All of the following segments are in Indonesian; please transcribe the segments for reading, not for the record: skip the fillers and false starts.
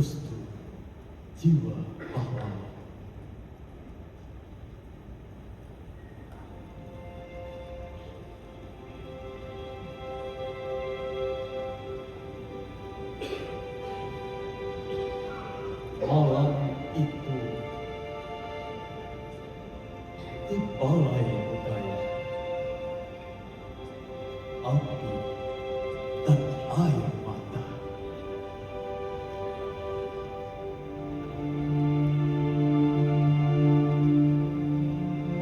restu jiwa pahlawan. Malam itu di balai budaya, api dan air mata.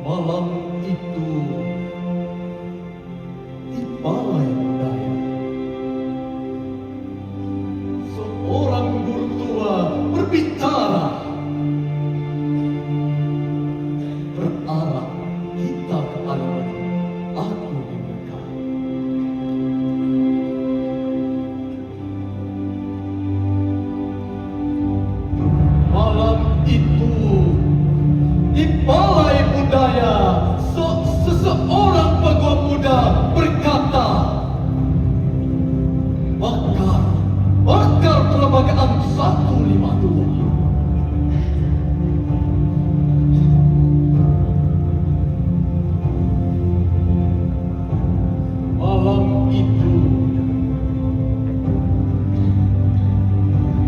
Malam itu di balai budaya, seorang guru tua berbicara, berarah kita ke aliran aku di mereka. Malam itu di balai budaya, seseorang peguam muda berkata, bakar perlembagaan 152. Malam itu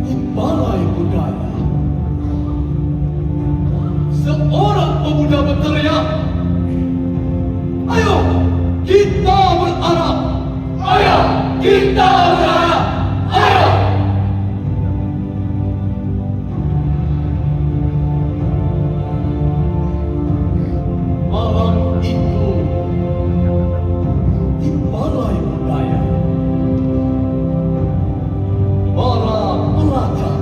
di balai budaya, seorang pemuda berteriak, "Ayo kita berarah! Ayo kita berarah! Ayo!" Malam itu di balai budaya, para pelajar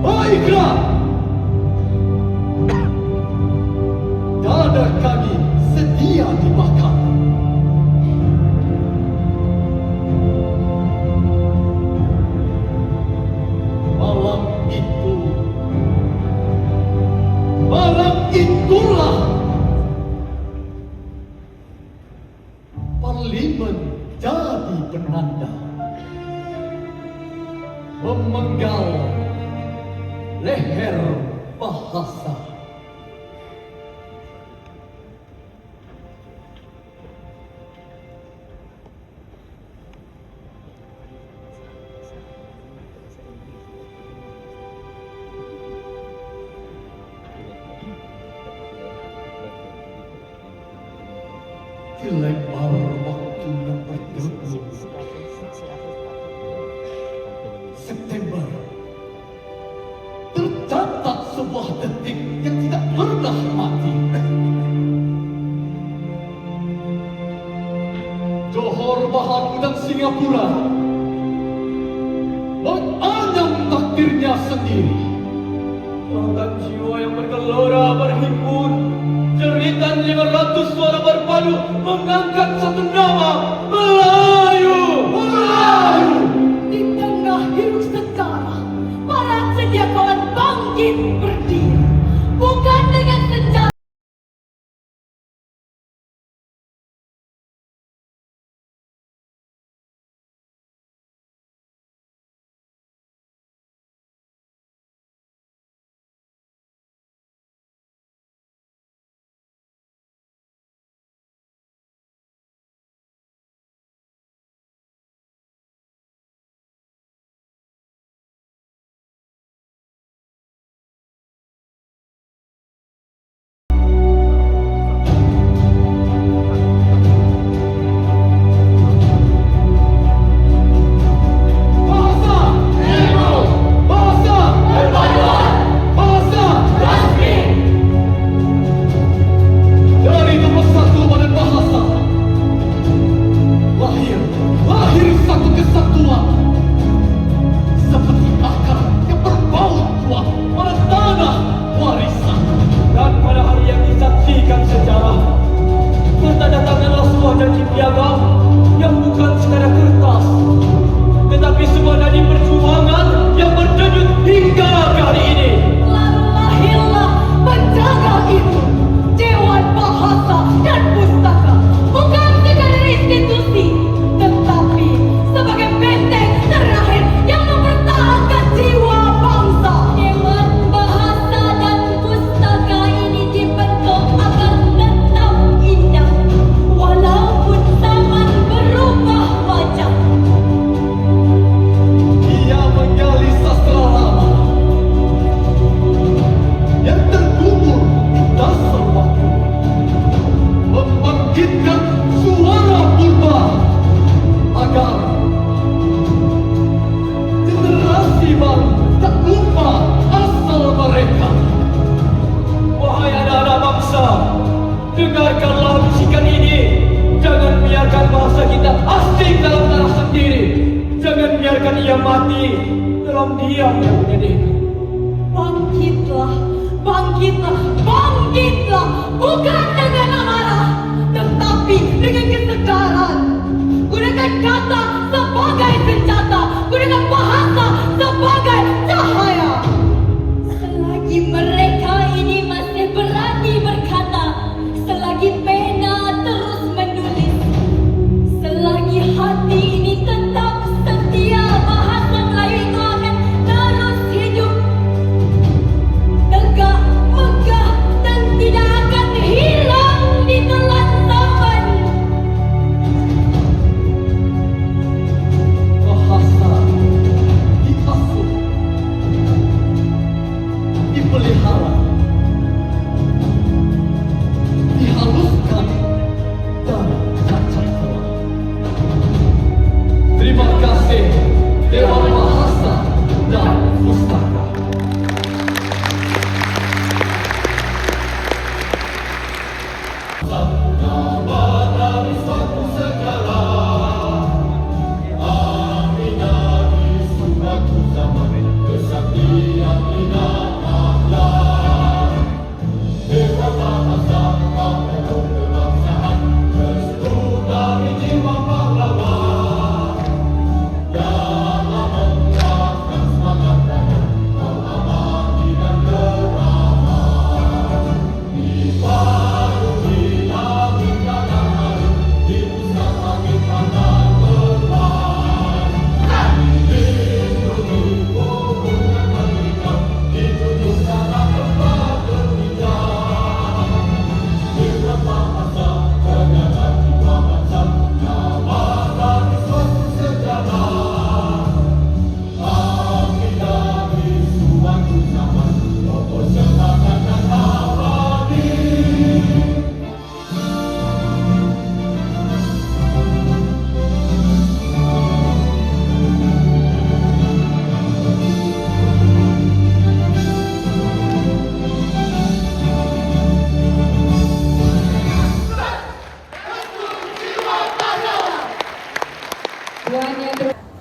baiklah, dada kami sedia dibakar. Malam itulah parlimen jadi penanda, memenggal leher bahasa. Dilempar waktu yang berdebu, September tercatat sebuah detik yang tidak pernah mati. Johor Bahru dan Singapura menganyam takdirnya sendiri. Lautan jiwa yang bergelora berhimpun, jeritan 500 suara berpadu mengangkat satu nama, Melayu. Melayu. Di tengah hiruk secara, para sediakawan bangkit berdiri, bukan dengan senjata. dia mati dalam diam yang menyedihkan. Bangkitlah, bangkitlah, bangkitlah, bukan dengan amarah, tetapi dengan kesegaran. Gunakan kata sebagai senjata, gunakan bahasa sebagai cahaya. Selagi mereka ini masih berani berkata, selagi pena terus menulis, selagi hati ini tetap setia, bahasa Melayu itu akan terus hidup, tegak, megah, dan tidak akan hilang di telan zaman. Bahasa diasuh, dipelihara, dihaluskan dan cacat celah. Terima kasih Dewan Bahasa dan Pustaka.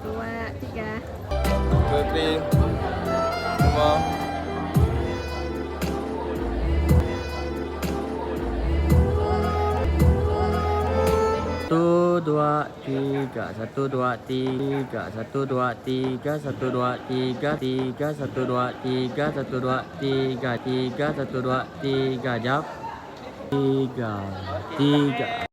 Dua, tiga. Putri semua satu dua tiga, satu dua tiga, satu dua tiga, satu dua tiga, tiga satu dua tiga, satu dua tiga, tiga satu dua tiga, jawab tiga tiga.